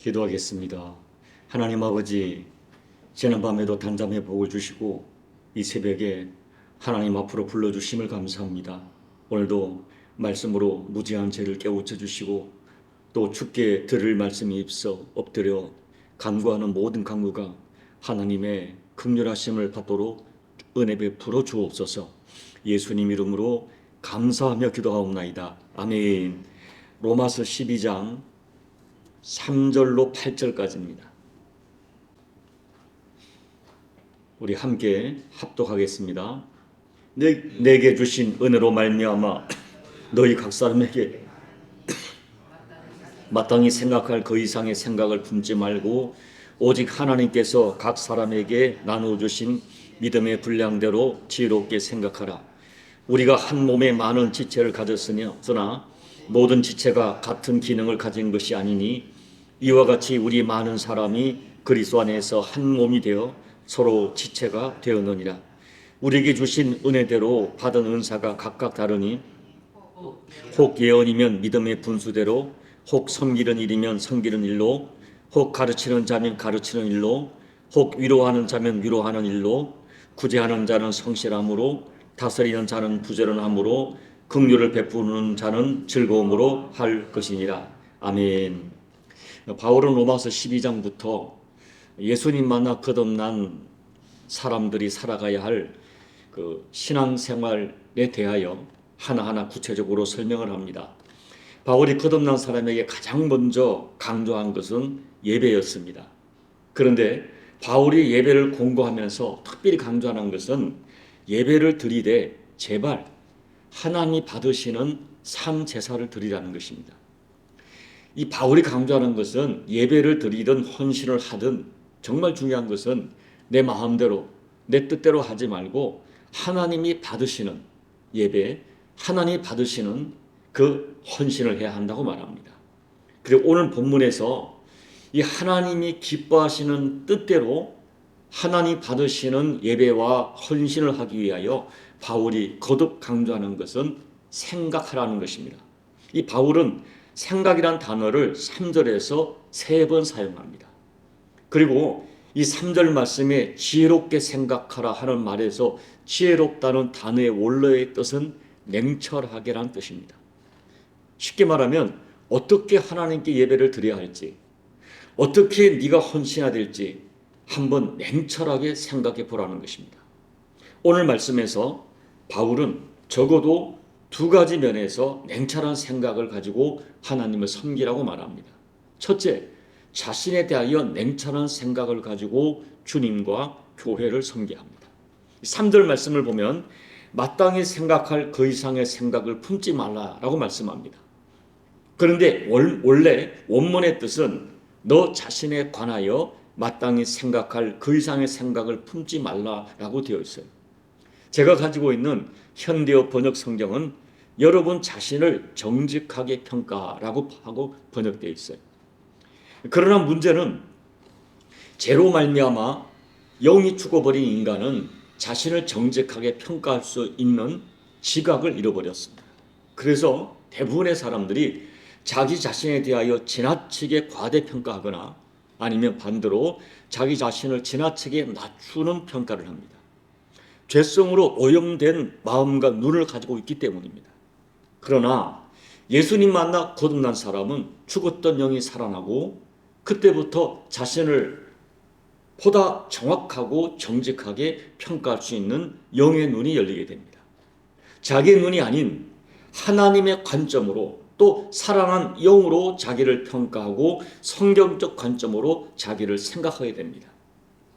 기도하겠습니다. 하나님 아버지, 지난밤에도 단잠의 복을 주시고 이 새벽에 하나님 앞으로 불러주심을 감사합니다. 오늘도 말씀으로 무지한 죄를 깨우쳐 주시고 또 주께 들을 말씀이 있어 엎드려 간구하는 모든 간구가 하나님의 긍휼하심을 받도록 은혜 베풀어 주옵소서. 예수님 이름으로 감사하며 기도하옵나이다. 아멘. 로마서 12장 3절로 8절까지입니다. 우리 함께 합독하겠습니다. 내게 주신 은혜로 말미암아 너희 각 사람에게 마땅히 생각할 그 이상의 생각을 품지 말고 오직 하나님께서 각 사람에게 나누어 주신 믿음의 분량대로 지혜롭게 생각하라. 우리가 한 몸에 많은 지체를 가졌으나 모든 지체가 같은 기능을 가진 것이 아니니 이와 같이 우리 많은 사람이 그리스도 안에서 한 몸이 되어 서로 지체가 되었느니라. 우리에게 주신 은혜대로 받은 은사가 각각 다르니 혹 예언이면 믿음의 분수대로, 혹 섬기는 일이면 섬기는 일로, 혹 가르치는 자면 가르치는 일로, 혹 위로하는 자면 위로하는 일로, 구제하는 자는 성실함으로, 다스리는 자는 부지런함으로, 긍휼을 베푸는 자는 즐거움으로 할 것이니라. 아멘. 바울은 로마서 12장부터 예수님 만나 거듭난 사람들이 살아가야 할 그 신앙생활에 대하여 하나하나 구체적으로 설명을 합니다. 바울이 거듭난 사람에게 가장 먼저 강조한 것은 예배였습니다. 그런데 바울이 예배를 공고하면서 특별히 강조하는 것은 예배를 드리되 제발 하나님이 받으시는 산 제사를 드리라는 것입니다. 이 바울이 강조하는 것은 예배를 드리든 헌신을 하든 정말 중요한 것은 내 마음대로 내 뜻대로 하지 말고 하나님이 받으시는 예배, 하나님이 받으시는 그 헌신을 해야 한다고 말합니다. 그리고 오늘 본문에서 이 하나님이 기뻐하시는 뜻대로 하나님 받으시는 예배와 헌신을 하기 위하여 바울이 거듭 강조하는 것은 생각하라는 것입니다. 이 바울은 생각이란 단어를 3절에서 3번 사용합니다. 그리고 이 3절 말씀에 지혜롭게 생각하라 하는 말에서 지혜롭다는 단어의 원래의 뜻은 냉철하게란 뜻입니다. 쉽게 말하면 어떻게 하나님께 예배를 드려야 할지, 어떻게 네가 헌신해야 될지 한번 냉철하게 생각해 보라는 것입니다. 오늘 말씀에서 바울은 적어도 2가지 면에서 냉철한 생각을 가지고 하나님을 섬기라고 말합니다. 첫째, 자신에 대하여 냉철한 생각을 가지고 주님과 교회를 섬겨야 합니다. 3절 말씀을 보면 마땅히 생각할 그 이상의 생각을 품지 말라라고 말씀합니다. 그런데 원래 원문의 뜻은 너 자신에 관하여 마땅히 생각할 그 이상의 생각을 품지 말라라고 되어 있어요. 제가 가지고 있는 현대어 번역 성경은 여러분 자신을 정직하게 평가라고 하고 번역되어 있어요. 그러나 문제는 죄로 말미암아 영이 죽어버린 인간은 자신을 정직하게 평가할 수 있는 지각을 잃어버렸습니다. 그래서 대부분의 사람들이 자기 자신에 대하여 지나치게 과대평가하거나 아니면 반대로 자기 자신을 지나치게 낮추는 평가를 합니다. 죄성으로 오염된 마음과 눈을 가지고 있기 때문입니다. 그러나 예수님 만나 거듭난 사람은 죽었던 영이 살아나고 그때부터 자신을 보다 정확하고 정직하게 평가할 수 있는 영의 눈이 열리게 됩니다. 자기의 눈이 아닌 하나님의 관점으로 또 살아난 영으로 자기를 평가하고 성경적 관점으로 자기를 생각하게 됩니다.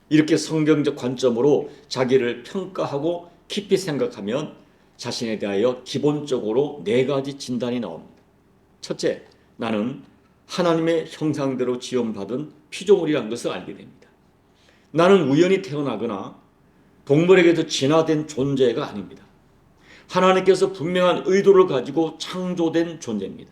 이렇게 성경적 관점으로 자기를 평가하고 깊이 생각하면 자신에 대하여 기본적으로 4가지 진단이 나옵니다. 첫째, 나는 하나님의 형상대로 지음받은 피조물이라는 것을 알게 됩니다. 나는 우연히 태어나거나 동물에게서 진화된 존재가 아닙니다. 하나님께서 분명한 의도를 가지고 창조된 존재입니다.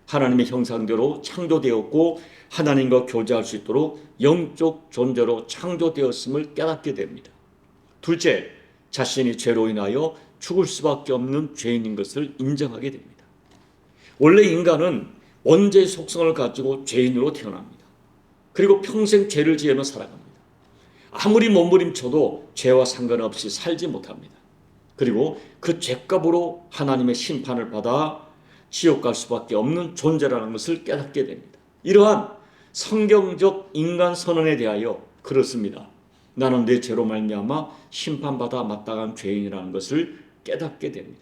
하나님의 형상대로 창조되었고 하나님과 교제할 수 있도록 영적 존재로 창조되었음을 깨닫게 됩니다. 둘째, 자신이 죄로 인하여 죽을 수밖에 없는 죄인인 것을 인정하게 됩니다. 원래 인간은 원죄의 속성을 가지고 죄인으로 태어납니다. 그리고 평생 죄를 지으며 살아갑니다. 아무리 몸부림쳐도 죄와 상관없이 살지 못합니다. 그리고 그 죄값으로 하나님의 심판을 받아 지옥 갈 수밖에 없는 존재라는 것을 깨닫게 됩니다. 이러한 성경적 인간 선언에 대하여 그렇습니다. 나는 내 죄로 말미암아 심판받아 마땅한 죄인이라는 것을 깨닫게 됩니다.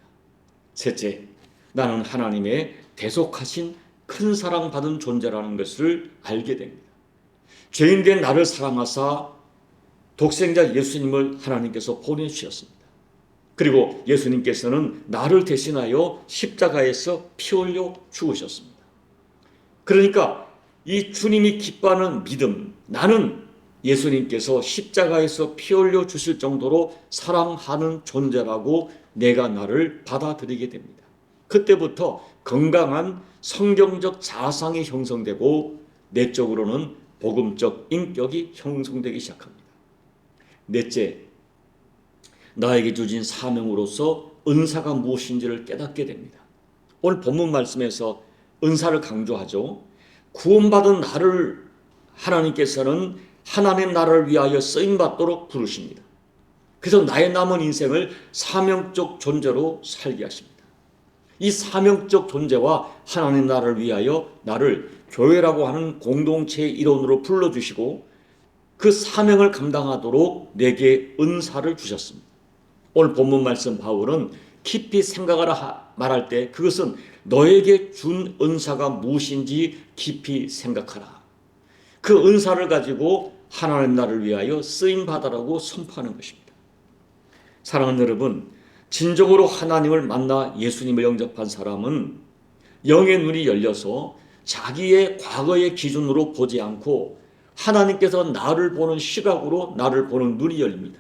셋째, 나는 하나님의 대속하신 큰 사랑받은 존재라는 것을 알게 됩니다. 죄인된 나를 사랑하사 독생자 예수님을 하나님께서 보내주셨습니다. 그리고 예수님께서는 나를 대신하여 십자가에서 피 흘려 죽으셨습니다. 그러니까 이 주님이 기뻐하는 믿음, 나는 예수님께서 십자가에서 피 흘려 주실 정도로 사랑하는 존재라고 내가 나를 받아들이게 됩니다. 그때부터 건강한 성경적 자상이 형성되고 내적으로는 복음적 인격이 형성되기 시작합니다. 넷째, 나에게 주신 사명으로서 은사가 무엇인지를 깨닫게 됩니다. 오늘 본문 말씀에서 은사를 강조하죠. 구원받은 나를 하나님께서는 하나님 나라를 위하여 쓰임받도록 부르십니다. 그래서 나의 남은 인생을 사명적 존재로 살게 하십니다. 이 사명적 존재와 하나님 나라를 위하여 나를 교회라고 하는 공동체의 일원으로 불러주시고 그 사명을 감당하도록 내게 은사를 주셨습니다. 오늘 본문 말씀 바울은 깊이 생각하라 말할 때 그것은 너에게 준 은사가 무엇인지 깊이 생각하라. 그 은사를 가지고 하나님 나라를 위하여 쓰임받으라고 선포하는 것입니다. 사랑하는 여러분, 진정으로 하나님을 만나 예수님을 영접한 사람은 영의 눈이 열려서 자기의 과거의 기준으로 보지 않고 하나님께서 나를 보는 시각으로 나를 보는 눈이 열립니다.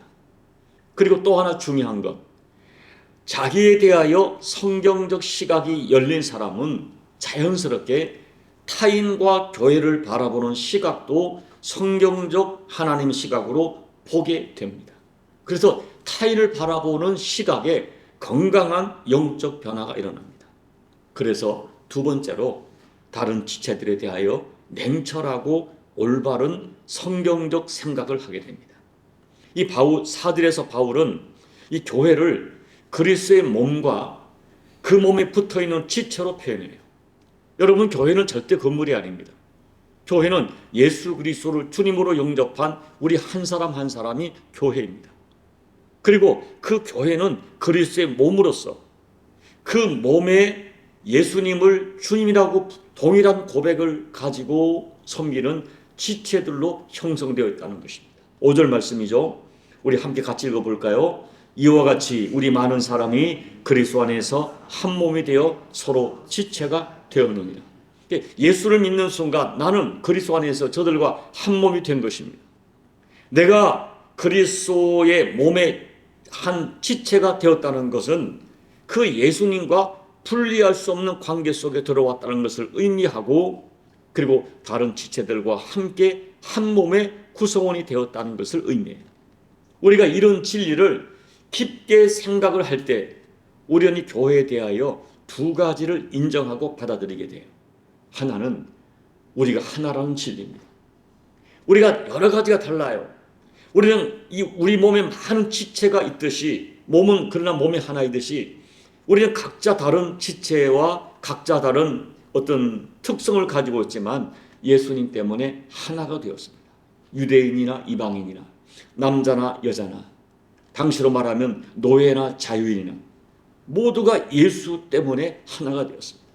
그리고 또 하나 중요한 것, 자기에 대하여 성경적 시각이 열린 사람은 자연스럽게 타인과 교회를 바라보는 시각도 성경적 하나님 시각으로 보게 됩니다. 그래서 타인을 바라보는 시각에 건강한 영적 변화가 일어납니다. 그래서 두 번째로 다른 지체들에 대하여 냉철하고 올바른 성경적 생각을 하게 됩니다. 이 사들에서 바울은 이 교회를 그리스도의 몸과 그 몸에 붙어있는 지체로 표현해요. 여러분, 교회는 절대 건물이 아닙니다. 교회는 예수 그리스도를 주님으로 영접한 우리 한 사람 한 사람이 교회입니다. 그리고 그 교회는 그리스도의 몸으로서 그 몸에 예수님을 주님이라고 동일한 고백을 가지고 섬기는 지체들로 형성되어 있다는 것입니다. 5절 말씀이죠. 우리 함께 같이 읽어볼까요? 이와 같이 우리 많은 사람이 그리스도 안에서 한 몸이 되어 서로 지체가 되었느니라. 예수를 믿는 순간 나는 그리스도 안에서 저들과 한 몸이 된 것입니다. 내가 그리스도의 몸의 한 지체가 되었다는 것은 그 예수님과 분리할 수 없는 관계 속에 들어왔다는 것을 의미하고, 그리고 다른 지체들과 함께 한 몸의 구성원이 되었다는 것을 의미해요. 우리가 이런 진리를 깊게 생각을 할 때 우리는 이 교회에 대하여 두 가지를 인정하고 받아들이게 돼요. 하나는 우리가 하나라는 진리입니다. 우리가 여러 가지가 달라요. 우리는 우리 몸에 많은 지체가 있듯이, 몸은 그러나 몸이 하나이듯이 우리는 각자 다른 지체와 각자 다른 어떤 특성을 가지고 있지만 예수님 때문에 하나가 되었습니다. 유대인이나 이방인이나 남자나 여자나, 당시로 말하면 노예나 자유인이나 모두가 예수 때문에 하나가 되었습니다.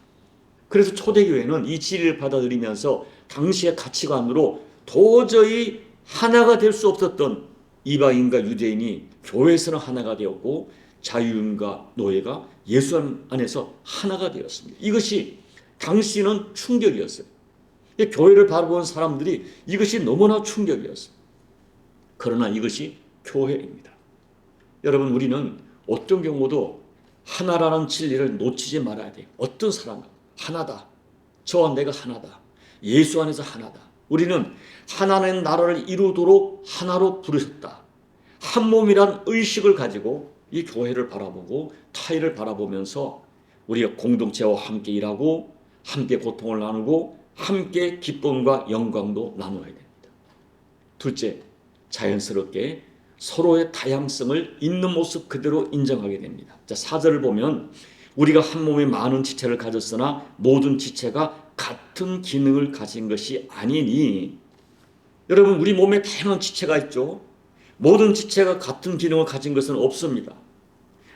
그래서 초대교회는 이 진리를 받아들이면서 당시의 가치관으로 도저히 하나가 될 수 없었던 이방인과 유대인이 교회에서는 하나가 되었고, 자유인과 노예가 예수 안에서 하나가 되었습니다. 이것이 당시는 충격이었어요. 교회를 바라보는 사람들이 이것이 너무나 충격이었어요. 그러나 이것이 교회입니다. 여러분, 우리는 어떤 경우도 하나라는 진리를 놓치지 말아야 돼요. 어떤 사람 하나다. 저와 내가 하나다. 예수 안에서 하나다. 우리는 하나님 나라를 이루도록 하나로 부르셨다. 한 몸이란 의식을 가지고 이 교회를 바라보고 타인을 바라보면서 우리가 공동체와 함께 일하고 함께 고통을 나누고 함께 기쁨과 영광도 나누어야 돼요. 둘째, 자연스럽게 서로의 다양성을 있는 모습 그대로 인정하게 됩니다. 자, 4절을 보면 우리가 한 몸에 많은 지체를 가졌으나 모든 지체가 같은 기능을 가진 것이 아니니. 여러분, 우리 몸에 다양한 지체가 있죠. 모든 지체가 같은 기능을 가진 것은 없습니다.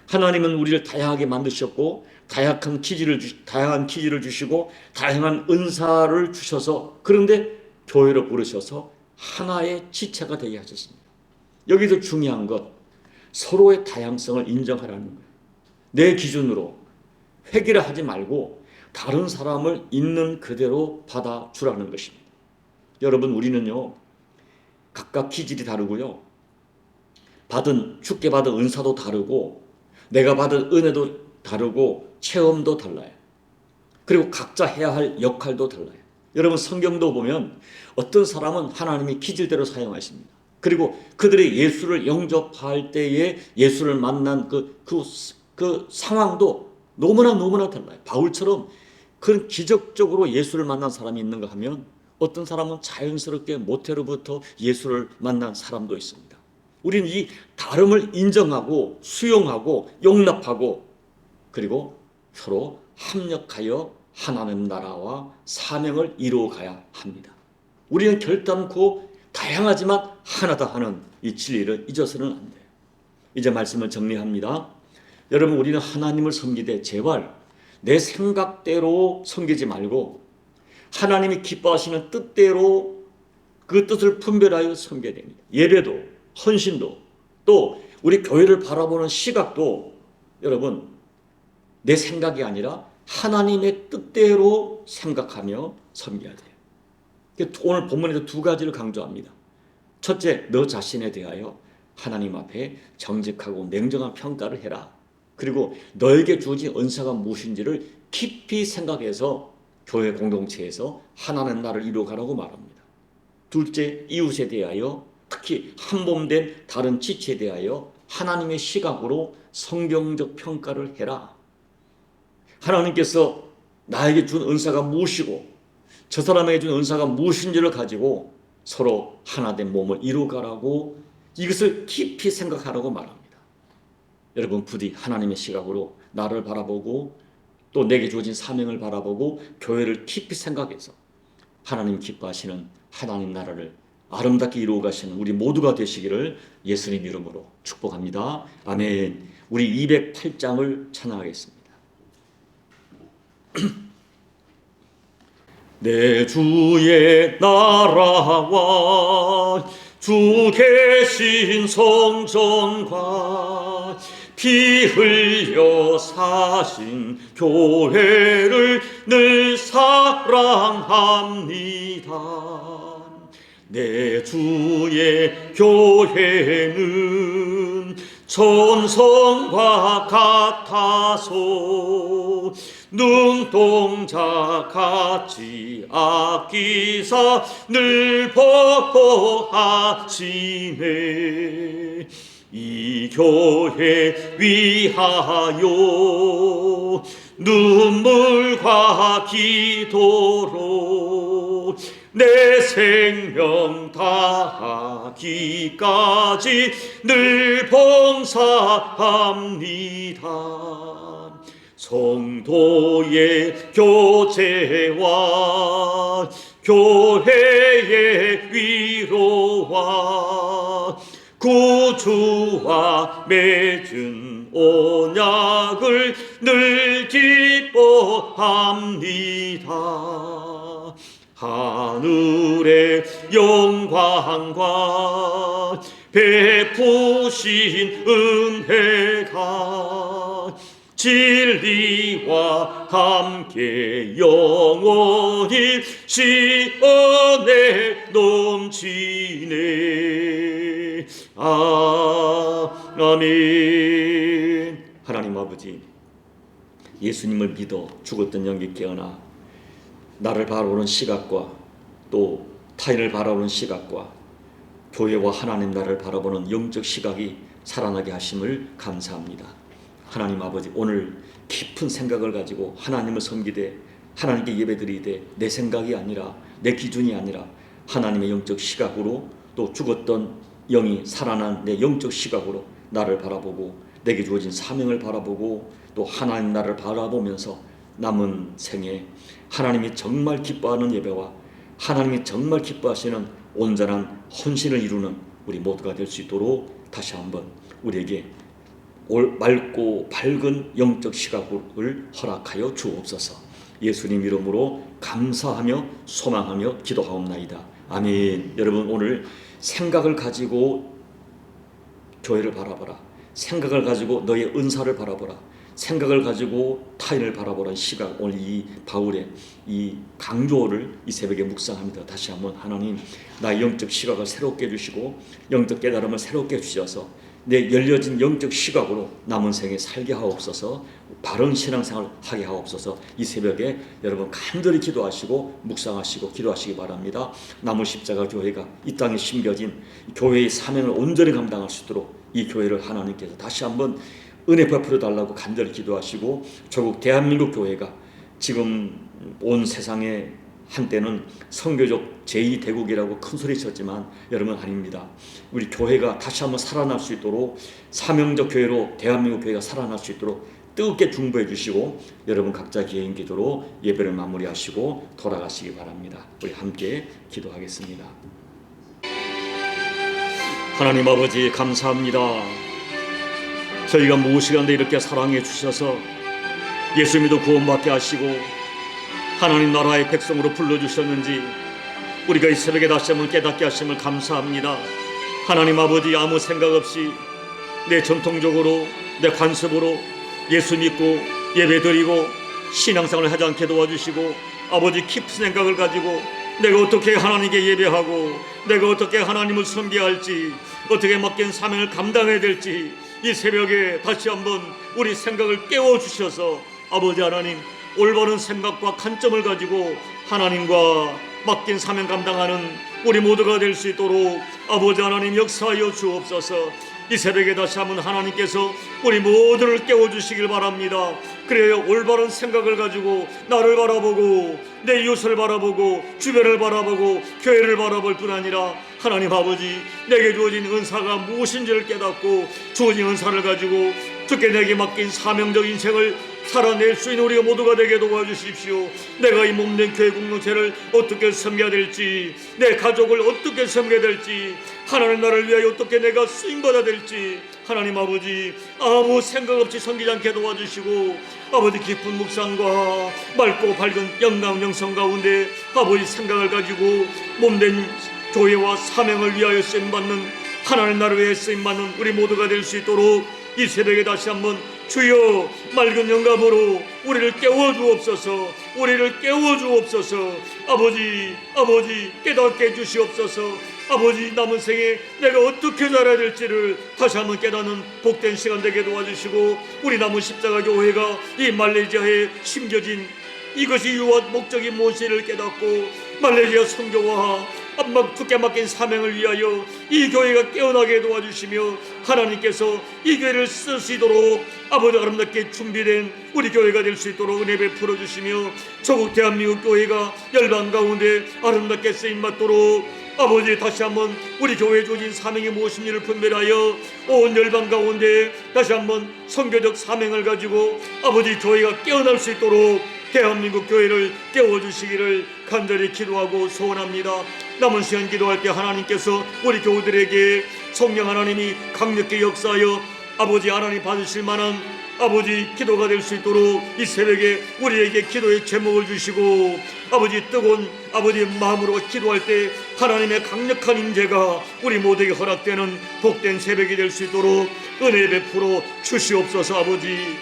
하나님은 우리를 다양하게 만드셨고 다양한 기질을 주시고 다양한 은사를 주셔서, 그런데 교회로 부르셔서 하나의 지체가 되게 하셨습니다. 여기서 중요한 것, 서로의 다양성을 인정하라는 거예요. 내 기준으로 회개를 하지 말고 다른 사람을 있는 그대로 받아주라는 것입니다. 여러분, 우리는요 각각 기질이 다르고요, 주께 받은 은사도 다르고 내가 받은 은혜도 다르고 체험도 달라요. 그리고 각자 해야 할 역할도 달라요. 여러분, 성경도 보면 어떤 사람은 하나님이 기질대로 사용하십니다. 그리고 그들의 예수를 영접할 때에 예수를 만난 그 상황도 너무나 달라요. 바울처럼 그런 기적적으로 예수를 만난 사람이 있는가 하면 어떤 사람은 자연스럽게 모태로부터 예수를 만난 사람도 있습니다. 우리는 이 다름을 인정하고 수용하고 용납하고 그리고 서로 합력하여 하나님 나라와 사명을 이루어가야 합니다. 우리는 결단코 다양하지만 하나다 하는 이 진리를 잊어서는 안 돼요. 이제 말씀을 정리합니다. 여러분, 우리는 하나님을 섬기되 제발 내 생각대로 섬기지 말고 하나님이 기뻐하시는 뜻대로 그 뜻을 분별하여 섬겨야 됩니다. 예배도, 헌신도, 또 우리 교회를 바라보는 시각도 여러분, 내 생각이 아니라 하나님의 뜻대로 생각하며 섬겨야 돼요. 오늘 본문에서 두 가지를 강조합니다. 첫째, 너 자신에 대하여 하나님 앞에 정직하고 냉정한 평가를 해라. 그리고 너에게 주어진 은사가 무엇인지를 깊이 생각해서 교회 공동체에서 하나님 나라를 이루어가라고 말합니다. 둘째, 이웃에 대하여, 특히 한 몸 된 다른 지체에 대하여 하나님의 시각으로 성경적 평가를 해라. 하나님께서 나에게 준 은사가 무엇이고 저 사람에게 준 은사가 무엇인지를 가지고 서로 하나된 몸을 이루어가라고, 이것을 깊이 생각하라고 말합니다. 여러분, 부디 하나님의 시각으로 나를 바라보고 또 내게 주어진 사명을 바라보고 교회를 깊이 생각해서 하나님 기뻐하시는 하나님 나라를 아름답게 이루어 가시는 우리 모두가 되시기를 예수님 이름으로 축복합니다. 아멘. 우리 208장을 찬양하겠습니다. 내 주의 나라와 주 계신 성전과 피 흘려 사신 교회를 늘 사랑합니다. 내 주의 교회는 천성과 같아서 눈동자 같이 아끼사 늘 보호하시네. 이 교회 위하여 눈물과 기도로 내 생명 다하기까지 늘 봉사합니다. 성도의 교제와 교회의 위로와 구주와 맺은 언약을 늘 기뻐합니다. 하늘의 영광과 베푸신 은혜가 진리와 함께 영원히 시원에 넘치네. 아멘. 하나님 아버지, 예수님을 믿어 죽었던 영이 깨어나 나를 바라보는 시각과 또 타인을 바라보는 시각과 교회와 하나님 나라를 바라보는 영적 시각이 살아나게 하심을 감사합니다. 하나님 아버지, 오늘 깊은 생각을 가지고 하나님을 섬기되 하나님께 예배드리되 내 생각이 아니라 내 기준이 아니라 하나님의 영적 시각으로 또 죽었던 영이 살아난 내 영적 시각으로 나를 바라보고 내게 주어진 사명을 바라보고 또 하나님 나를 바라보면서 남은 생에 하나님이 정말 기뻐하는 예배와 하나님이 정말 기뻐하시는 온전한 헌신을 이루는 우리 모두가 될 수 있도록 다시 한번 우리에게 맑고 밝은 영적 시각을 허락하여 주옵소서. 예수님 이름으로 감사하며 소망하며 기도하옵나이다. 아멘. 여러분, 오늘 생각을 가지고 교회를 바라보라. 생각을 가지고 너의 은사를 바라보라. 생각을 가지고 타인을 바라보라는 시각, 오늘 이 바울의 이 강조를 이 새벽에 묵상합니다. 다시 한번 하나님, 나의 영적 시각을 새롭게 해주시고 영적 깨달음을 새롭게 해주셔서 내 열려진 영적 시각으로 남은 생에 살게 하옵소서. 바른 신앙생활 하게 하옵소서. 이 새벽에 여러분 간절히 기도하시고 묵상하시고 기도하시기 바랍니다. 남은 십자가 교회가 이 땅에 심겨진 교회의 사명을 온전히 감당할 수 있도록 이 교회를 하나님께서 다시 한번 은혜 베풀어 달라고 간절히 기도하시고, 조국 대한민국 교회가 지금 온 세상에 한때는 선교적 제2대국이라고 큰 소리 쳤지만 여러분 아닙니다. 우리 교회가 다시 한번 살아날 수 있도록 사명적 교회로 대한민국 교회가 살아날 수 있도록 뜨겁게 중보해 주시고, 여러분 각자 개인 기도로 예배를 마무리하시고 돌아가시기 바랍니다. 우리 함께 기도하겠습니다. 하나님 아버지, 감사합니다. 저희가 무엇이간데 이렇게 사랑해 주셔서 예수님도 구원받게 하시고 하나님 나라의 백성으로 불러주셨는지 우리가 이 새벽에 다시 한번 깨닫게 하심을 감사합니다. 하나님 아버지, 아무 생각 없이 내 전통적으로 내 관습으로 예수 믿고 예배드리고 신앙생활을 하지 않게 도와주시고, 아버지 깊은 생각을 가지고 내가 어떻게 하나님께 예배하고 내가 어떻게 하나님을 섬겨야 할지, 어떻게 맡긴 사명을 감당해야 될지 이 새벽에 다시 한번 우리 생각을 깨워주셔서 아버지 하나님, 올바른 생각과 관점을 가지고 하나님과 맡긴 사명 감당하는 우리 모두가 될 수 있도록 아버지 하나님 역사하여 주옵소서. 이 새벽에 다시 한번 하나님께서 우리 모두를 깨워주시길 바랍니다. 그래야 올바른 생각을 가지고 나를 바라보고 내 이웃을 바라보고 주변을 바라보고 교회를 바라볼 뿐 아니라 하나님 아버지, 내게 주어진 은사가 무엇인지를 깨닫고 주어진 은사를 가지고 주께 내게 맡긴 사명적 인생을 살아낼 수 있는 우리가 모두가 되게 도와주십시오. 내가 이 몸된 교회 공동체를 어떻게 섬겨야 될지, 내 가족을 어떻게 섬겨야 될지, 하나님 나라를 위하여 어떻게 내가 쓰임받아야 될지 하나님 아버지 아무 생각 없이 섬기지 않게 도와주시고, 아버지 깊은 묵상과 맑고 밝은 영감 영성 가운데 아버지 생각을 가지고 몸된 교회와 사명을 위하여 쓰임받는, 하나님 나라를 위해 쓰임받는 우리 모두가 될 수 있도록 이 새벽에 다시 한번 주여 맑은 영감으로 우리를 깨워주옵소서. 우리를 깨워주옵소서. 아버지 깨닫게 해주시옵소서. 아버지, 남은 생에 내가 어떻게 살아야 될지를 다시 한번 깨닫는 복된 시간 되게 도와주시고, 우리 남은 십자가 교회가 이 말레이시아에 심겨진 이것이 유한 목적이 무엇인지를 깨닫고 말레이시아 선교와 주께 맡긴 사명을 위하여 이 교회가 깨어나게 도와주시며, 하나님께서 이 교회를 쓰시도록 아버지 아름답게 준비된 우리 교회가 될 수 있도록 은혜 베풀어 주시며, 조국 대한민국 교회가 열방 가운데 아름답게 쓰임받도록 아버지 다시 한번 우리 교회에 주어진 사명이 무엇인지를 분별하여 온 열방 가운데 다시 한번 선교적 사명을 가지고 아버지 교회가 깨어날 수 있도록 대한민국 교회를 깨워주시기를 간절히 기도하고 소원합니다. 남은 시간 기도할 때 하나님께서 우리 교우들에게 성령 하나님이 강력히 역사하여 아버지 하나님 받으실 만한 아버지 기도가 될 수 있도록 이 새벽에 우리에게 기도의 제목을 주시고, 아버지 뜨거운 아버지 마음으로 기도할 때 하나님의 강력한 임재가 우리 모두에게 허락되는 복된 새벽이 될 수 있도록 은혜 베풀어 주시옵소서. 아버지